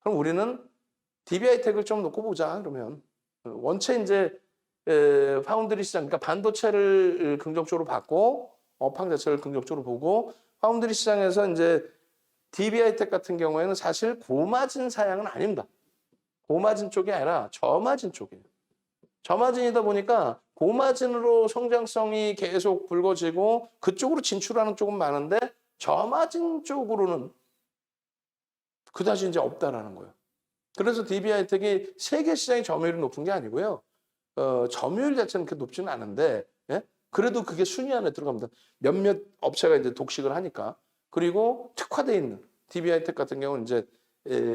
그럼 우리는 DB하이텍을 좀 놓고 보자. 그러면 원체 이제 파운드리 시장, 그러니까 반도체를 긍정적으로 봤고 업황 자체를 긍정적으로 보고 파운드리 시장에서 이제 DB하이텍 같은 경우에는 사실 고마진 사양은 아닙니다. 고마진 쪽이 아니라 저마진 쪽이에요. 저마진이다 보니까 고마진으로 성장성이 계속 불거지고 그쪽으로 진출하는 쪽은 많은데 저마진 쪽으로는 그다지 이제 없다라는 거예요. 그래서 DB하이텍이 세계 시장의 점유율이 높은 게 아니고요. 점유율 자체는 그렇게 높지는 않은데, 예? 그래도 그게 순위 안에 들어갑니다. 몇몇 업체가 이제 독식을 하니까. 그리고 특화되어 있는 DB하이텍 같은 경우는 이제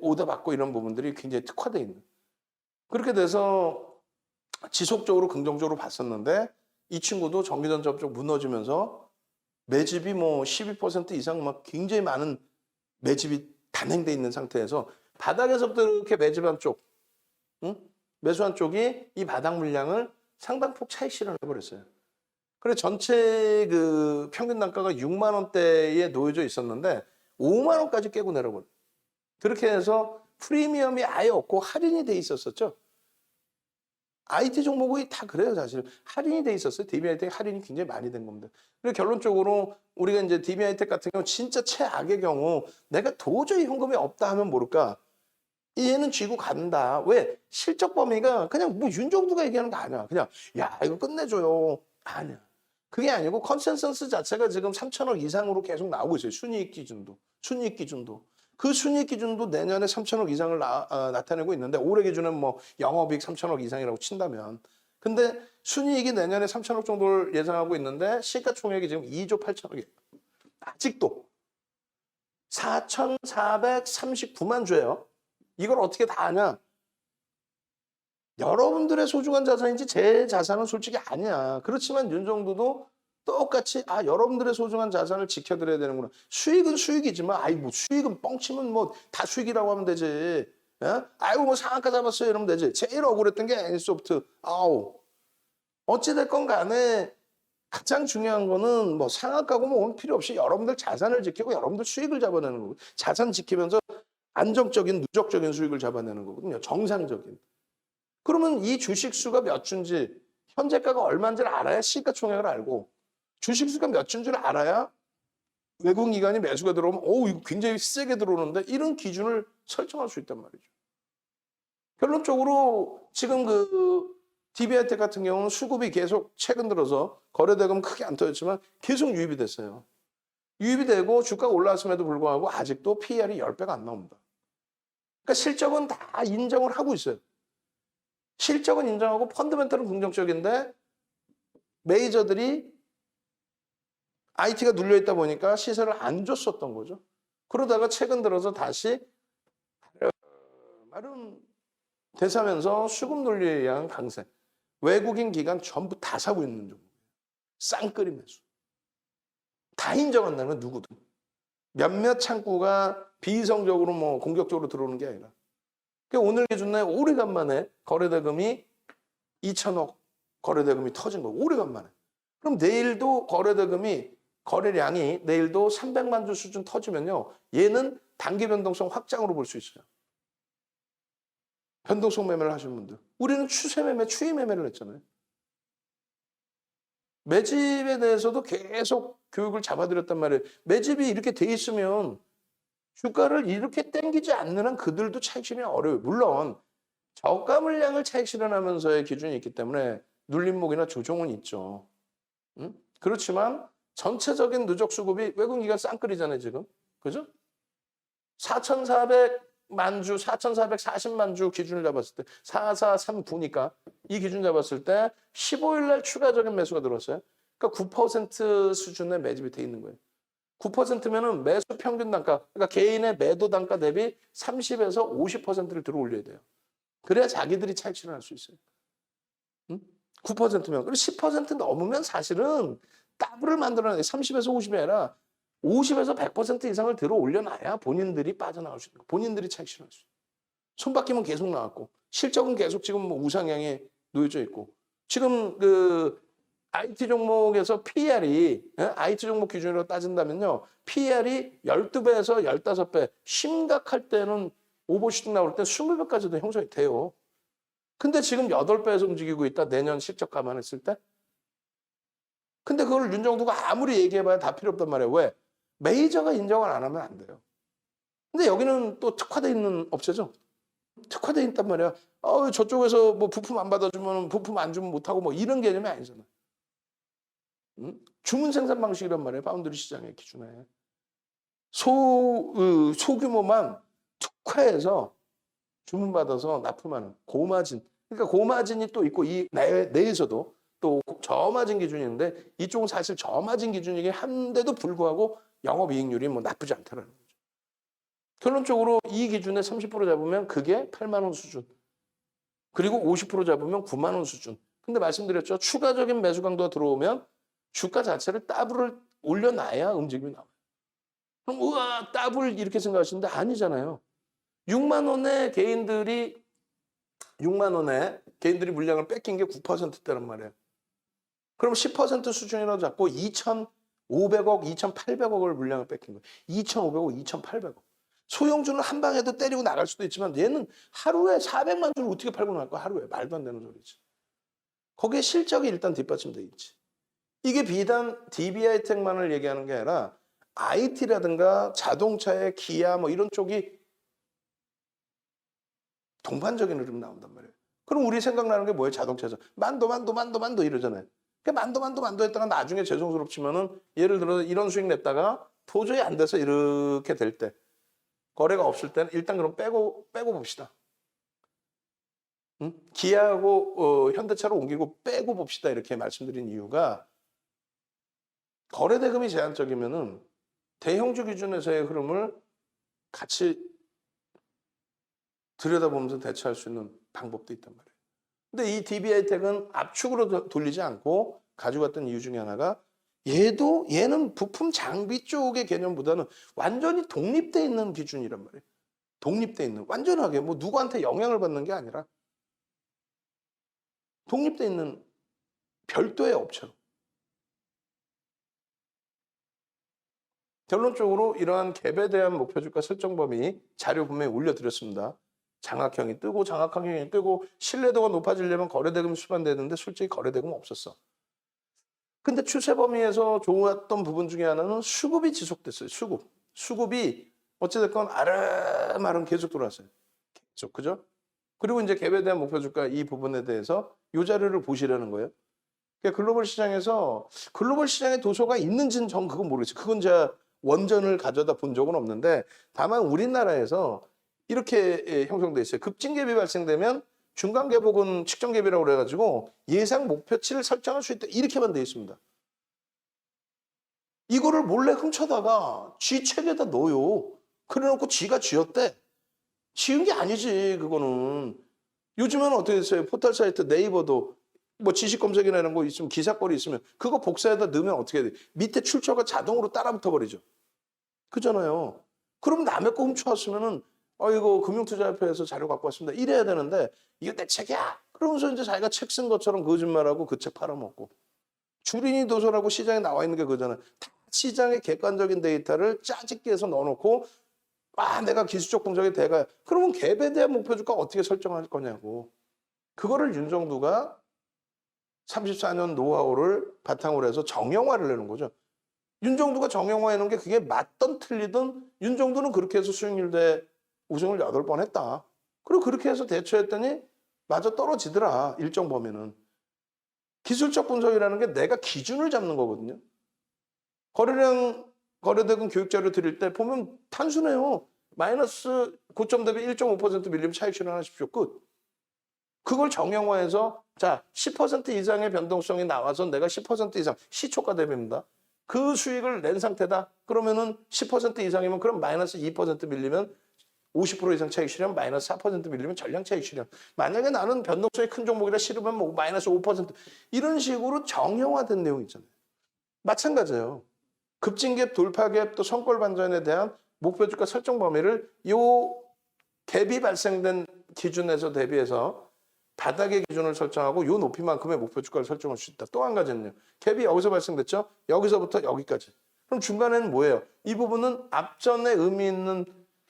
오더 받고 이런 부분들이 굉장히 특화되어 있는. 그렇게 돼서 지속적으로 긍정적으로 봤었는데 이 친구도 전기전자 쪽 무너지면서 매집이 뭐 12% 이상 막 굉장히 많은 매집이 단행돼 있는 상태에서 바닥에서부터 이렇게 매집한 쪽, 응? 매수한 쪽이 이 바닥 물량을 상당폭 차익 실현해 버렸어요. 그래 전체 그 평균 단가가 6만 원대에 놓여져 있었는데 5만 원까지 깨고 내려버려. 그렇게 해서 프리미엄이 아예 없고 할인이 돼 있었었죠. IT 종목이 다 그래요, 사실. 할인이 돼 있었어요. DB하이텍 할인이 굉장히 많이 된 겁니다. 그리고 결론적으로 우리가 이제 DB하이텍 같은 경우 진짜 최악의 경우 내가 도저히 현금이 없다 하면 모를까? 얘는 쥐고 간다. 왜? 실적 범위가 그냥 뭐 윤정두가 얘기하는 거 아니야. 그냥 야 이거 끝내줘요. 아니야. 그게 아니고 컨센서스 자체가 지금 3천억 이상으로 계속 나오고 있어요. 순이익 기준도. 순이익 기준도. 그 순이익 기준도 내년에 3천억 이상을 나타내고 있는데 올해 기준은 뭐 영업이익 3천억 이상이라고 친다면. 근데 순이익이 내년에 3천억 정도를 예상하고 있는데 시가총액이 지금 2조 8천억이에요. 아직도 4,439만 주예요. 이걸 어떻게 다 아냐? 여러분들의 소중한 자산인지 제 자산은 솔직히 아니야. 그렇지만 윤정도도 똑같이 여러분들의 소중한 자산을 지켜드려야 되는구나. 수익은 수익이지만 뭐 수익은 뻥치면 뭐 다 수익이라고 하면 되지. 예? 뭐 상한가 잡았어요 이러면 되지. 제일 억울했던 게 애니소프트. 어찌됐건 간에 가장 중요한 거는 뭐 상한가고 뭐 필요 없이 여러분들 자산을 지키고 여러분들 수익을 잡아내는 거고 자산 지키면서 안정적인 누적적인 수익을 잡아내는 거거든요. 정상적인. 그러면 이 주식수가 몇 주인지 현재가가 얼마인지를 알아야 시가총액을 알고 주식수가 몇 주인지를 알아야 외국기관이 매수가 들어오면 이거 굉장히 세게 들어오는데 이런 기준을 설정할 수 있단 말이죠. 결론적으로 지금 그 DB하이텍 같은 경우는 수급이 계속 최근 들어서 거래대금 크게 안 터졌지만 계속 유입이 됐어요. 유입이 되고 주가가 올라왔음에도 불구하고 아직도 PER이 10배가 안 나옵니다. 그러니까 실적은 다 인정을 하고 있어요. 실적은 인정하고 펀더멘털은 긍정적인데 메이저들이 IT가 눌려있다 보니까 시세를 안 줬었던 거죠. 그러다가 최근 들어서 다시 마름 되사면서 수급 논리에 의한 강세. 외국인 기관 전부 다 사고 있는 종목이에요. 쌍끌이 매수. 다 인정한다는 건 누구든. 몇몇 창구가 비이성적으로 뭐 공격적으로 들어오는 게 아니라. 그러니까 오늘 기준에 오래간만에 거래대금이 2천억 거래대금이 터진 거고 오래간만에. 그럼 내일도 거래량이 내일도 300만 주 수준 터지면요. 얘는 단기 변동성 확장으로 볼 수 있어요. 변동성 매매를 하시는 분들. 우리는 추세 매매, 추이 매매를 했잖아요. 매집에 대해서도 계속 교육을 잡아드렸단 말이에요. 매집이 이렇게 돼 있으면 주가를 이렇게 땡기지 않는 한 그들도 차익 실현이 어려워요. 물론 저가 물량을 차익 실현하면서의 기준이 있기 때문에 눌림목이나 조정은 있죠. 응? 그렇지만 전체적인 누적 수급이 외국기관 쌍끌이잖아요, 지금. 그죠? 4,400만 주, 4,440만 주 기준을 잡았을 때 4439니까 이 기준 잡았을 때 15일 날 추가적인 매수가 들어왔어요. 그러니까 9% 수준의 매집이 돼 있는 거예요. 9%면은 매수 평균 단가, 그러니까 개인의 매도 단가 대비 30에서 50%를 들어 올려야 돼요. 그래야 자기들이 차익 실현할 수 있어요. 응? 9%면. 그리고 10% 넘으면 사실은 더블을 만들어내야 돼. 30에서 50이 아니라 50에서 100% 이상을 들어 올려놔야 본인들이 빠져나갈 수 있는 거예요. 본인들이 차익 실현할 수 있어요. 손바뀜은 계속 나왔고 실적은 계속 지금 뭐 우상향에 놓여져 있고 지금 그 IT 종목에서 PER이 IT 종목 기준으로 따진다면요. PER이 12배에서 15배 심각할 때는 오버슈팅 나올 때 20배까지도 형성이 돼요. 근데 지금 8배에서 움직이고 있다. 내년 실적 감안했을 때. 근데 그걸 윤정두가 아무리 얘기해봐야 다 필요 없단 말이에요. 왜? 메이저가 인정을 안 하면 안 돼요. 근데 여기는 또 특화돼 있는 업체죠. 특화돼 있단 말이야. 저쪽에서 뭐 부품 안 받아주면 부품 안 주면 못하고 뭐 이런 개념이 아니잖아. 응? 주문 생산 방식이란 말이에요. 파운드리 시장의 기준에. 소규모만 특화해서 주문받아서 납품하는 고마진. 그러니까 고마진이 또 있고 이 내에서도 또 저마진 기준이 있는데 이쪽은 사실 저마진 기준이긴 한데도 불구하고 영업이익률이 뭐 나쁘지 않다라는 거죠. 결론적으로 이 기준에 30% 잡으면 그게 8만 원 수준. 그리고 50% 잡으면 9만 원 수준. 근데 말씀드렸죠. 추가적인 매수 강도가 들어오면 주가 자체를 더블을 올려놔야 움직임이 나와요. 그럼 우와 더블 이렇게 생각하시는데 아니잖아요. 6만 원에 개인들이 물량을 뺏긴 게 9%대란 말이에요. 그럼 10% 수준이라고 잡고 2,500억, 2,800억을 물량을 뺏긴 거예요. 2,500억, 2,800억. 소형주는 한 방에도 때리고 나갈 수도 있지만 얘는 하루에 400만 주를 어떻게 팔고 나갈 거야? 하루에. 말도 안 되는 소리지. 거기에 실적이 일단 뒷받침돼 있지. 이게 비단 DB하이텍만을 얘기하는 게 아니라 IT라든가 자동차의 기아 뭐 이런 쪽이 동반적인 흐름이 나온단 말이에요. 그럼 우리 생각나는 게 뭐예요? 자동차에서 만도 이러잖아요. 만도 했다가 나중에 죄송스럽지만은 예를 들어 이런 수익 냈다가 도저히 안 돼서 이렇게 될 때 거래가 없을 때는 일단 그럼 빼고 봅시다. 응? 기아하고 현대차로 옮기고 빼고 봅시다 이렇게 말씀드린 이유가 거래 대금이 제한적이면은 대형주 기준에서의 흐름을 같이 들여다보면서 대처할 수 있는 방법도 있단 말이에요. 근데 이 DB하이텍은 압축으로 돌리지 않고 가져갔던 이유 중에 하나가 얘는 부품 장비 쪽의 개념보다는 완전히 독립돼 있는 기준이란 말이에요. 독립돼 있는 완전하게 뭐 누구한테 영향을 받는 게 아니라 독립돼 있는 별도의 업체로. 결론적으로 이러한 갭에 대한 목표 주가 설정 범위 자료 분명히 올려드렸습니다. 장악형이 뜨고 장악형이 뜨고 신뢰도가 높아지려면 거래대금이 수반되는데 솔직히 거래대금 없었어. 근데 추세 범위에서 좋았던 부분 중에 하나는 수급이 지속됐어요. 수급이 어찌됐건 아름아름 계속 돌아왔어요. 계속 그죠? 그리고 이제 갭에 대한 목표 주가 이 부분에 대해서 이 자료를 보시라는 거예요. 그러니까 글로벌 시장의 도소가 있는지는 전 그건 모르겠어요. 그건 제가 원전을 가져다 본 적은 없는데 다만 우리나라에서 이렇게 형성돼 있어요. 급진갭이 발생되면 중간갭 혹은 측정갭이라고 그래가지고 예상 목표치를 설정할 수 있다. 이렇게만 돼 있습니다. 이거를 몰래 훔쳐다가 쥐 책에다 넣어요. 그래놓고 쥐가 쥐었대. 지은 게 아니지 그거는. 요즘에는 어떻게 됐어요? 포털 사이트 네이버도 뭐 지식 검색이나 이런 거 있으면 기사거리 있으면 그거 복사해다 넣으면 어떻게 돼? 밑에 출처가 자동으로 따라붙어 버리죠. 그잖아요. 그럼 남의 거 훔쳐왔으면은 이거 금융투자협회에서 자료 갖고 왔습니다. 이래야 되는데 이거 내 책이야. 그러면서 이제 자기가 책 쓴 것처럼 거짓말하고 그 책 팔아먹고. 주린이 도서라고 시장에 나와 있는 게 그거잖아요. 다 시장의 객관적인 데이터를 짜집기 해서 넣어놓고 내가 기술적 분석의 대가야. 그러면 갭에 대한 목표 주가 어떻게 설정할 거냐고. 그거를 윤정두가 34년 노하우를 바탕으로 해서 정형화를 내는 거죠. 윤정두가 정형화해 놓은 게 그게 맞든 틀리든 윤정두는 그렇게 해서 수익률 대 우승을 8번 했다. 그리고 그렇게 해서 대처했더니 맞아 떨어지더라. 일정 범위는. 기술적 분석이라는 게 내가 기준을 잡는 거거든요. 거래대금 교육자료 드릴 때 보면 단순해요. 마이너스 고점 대비 1.5% 밀리면 차익 실현하십시오. 끝. 그걸 정형화해서 자 10% 이상의 변동성이 나와서 내가 10% 이상 시초가 대비입니다. 그 수익을 낸 상태다. 그러면은 10% 이상이면 그럼 마이너스 2% 밀리면 50% 이상 차익 실현, 마이너스 4% 밀리면 전량 차익 실현. 만약에 나는 변동성이 큰 종목이라 싫으면 뭐 마이너스 5% 이런 식으로 정형화된 내용이 있잖아요. 마찬가지예요. 급진갭, 돌파갭, 또 성골 반전에 대한 목표 주가 설정 범위를 요 갭이 발생된 기준에서 대비해서 바닥의 기준을 설정하고 요 높이만큼의 목표 주가를 설정할 수 있다. 또 한 가지는요. 갭이 여기서 발생됐죠? 여기서부터 여기까지. 그럼 중간에는 뭐예요? 이 부분은 앞전에 의미 있는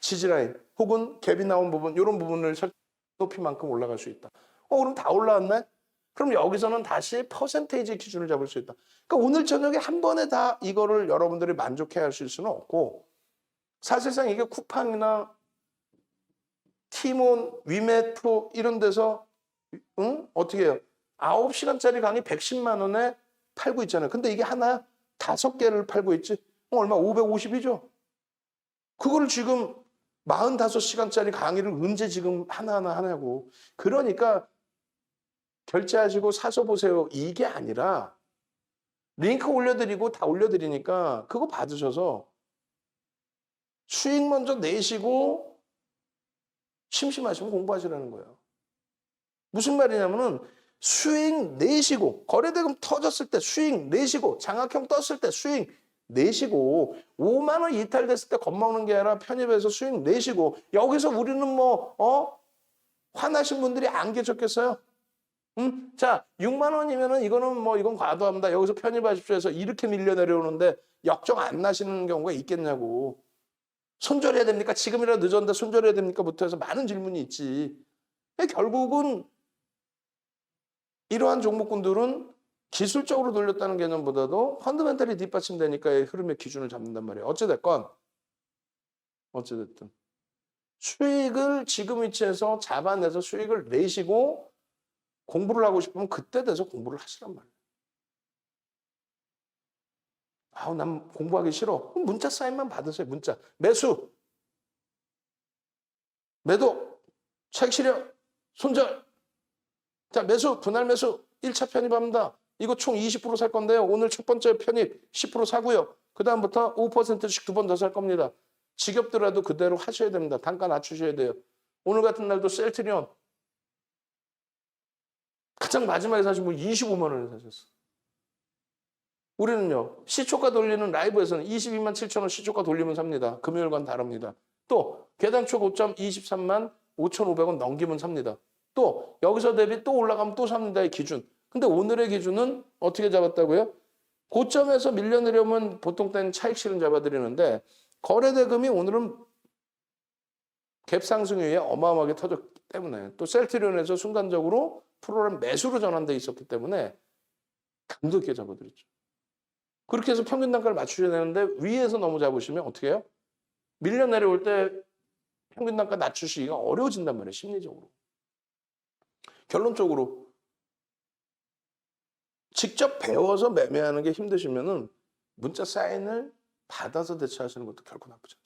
지지라인 혹은 갭이 나온 부분 이런 부분을 높이만큼 올라갈 수 있다. 그럼 다 올라왔네? 그럼 여기서는 다시 퍼센테이지 기준을 잡을 수 있다. 그러니까 오늘 저녁에 한 번에 다 이거를 여러분들이 만족해 하실 수는 없고 사실상 이게 쿠팡이나 티몬, 위메프로 이런 데서 어떻게 해요? 9시간짜리 강의 110만 원에 팔고 있잖아요. 근데 이게 하나 5개를 팔고 있지. 얼마? 550이죠. 그거를 지금 45시간짜리 강의를 언제 지금 하나하나 하냐고. 그러니까 결제하시고 사서 보세요. 이게 아니라 링크 올려드리고 다 올려드리니까 그거 받으셔서 수익 먼저 내시고 심심하시면 공부하시라는 거예요. 무슨 말이냐면은 수익 내시고 거래대금 터졌을 때 수익 내시고 장학형 떴을 때 수익 내시고 5만 원 이탈됐을 때 겁먹는 게 아니라 편입해서 수익 내시고 여기서 우리는 화나신 분들이 안 계셨겠어요? 자, 6만 원이면은 이건 과도합니다. 여기서 편입하십시오 해서 이렇게 밀려 내려오는데 역정 안 나시는 경우가 있겠냐고. 손절해야 됩니까? 지금이라도 늦었는데 손절해야 됩니까?부터 해서 많은 질문이 있지. 결국은 이러한 종목군들은 기술적으로 돌렸다는 개념보다도 펀더멘털이 뒷받침되니까 흐름의 기준을 잡는단 말이에요. 어찌됐든 수익을 지금 위치에서 잡아내서 수익을 내시고 공부를 하고 싶으면 그때 돼서 공부를 하시란 말이에요. 난 공부하기 싫어. 그럼 문자 사인만 받으세요. 문자. 매수. 매도. 책 실현. 손절. 자, 매수. 분할 매수. 1차 편입합니다. 이거 총 20% 살 건데요. 오늘 첫 번째 편입 10% 사고요. 그 다음부터 5%씩 2번 더 살 겁니다. 지겹더라도 그대로 하셔야 됩니다. 단가 낮추셔야 돼요. 오늘 같은 날도 셀트리온. 가장 마지막에 사신 분 25만 원에 사셨어. 우리는요. 시초가 돌리는 라이브에서는 22만 7천 원 시초가 돌리면 삽니다. 금요일과는 다릅니다. 또 개당초 고점 23만 5,500원 넘기면 삽니다. 또 여기서 대비 또 올라가면 또 삽니다. 이 기준. 근데 오늘의 기준은 어떻게 잡았다고요? 고점에서 밀려 내려오면 보통 때는 차익 실은 잡아드리는데 거래대금이 오늘은 갭 상승 이후에 어마어마하게 터졌기 때문에 또 셀트리온에서 순간적으로 프로그램 매수로 전환돼 있었기 때문에 강도 있게 잡아드렸죠. 그렇게 해서 평균 단가를 맞추셔야 되는데 위에서 너무 잡으시면 어떻게 해요? 밀려 내려올 때 평균 단가 낮추시기가 어려워진단 말이에요. 심리적으로. 결론적으로 직접 배워서 매매하는 게 힘드시면은 문자 사인을 받아서 대처하시는 것도 결코 나쁘지 않아요.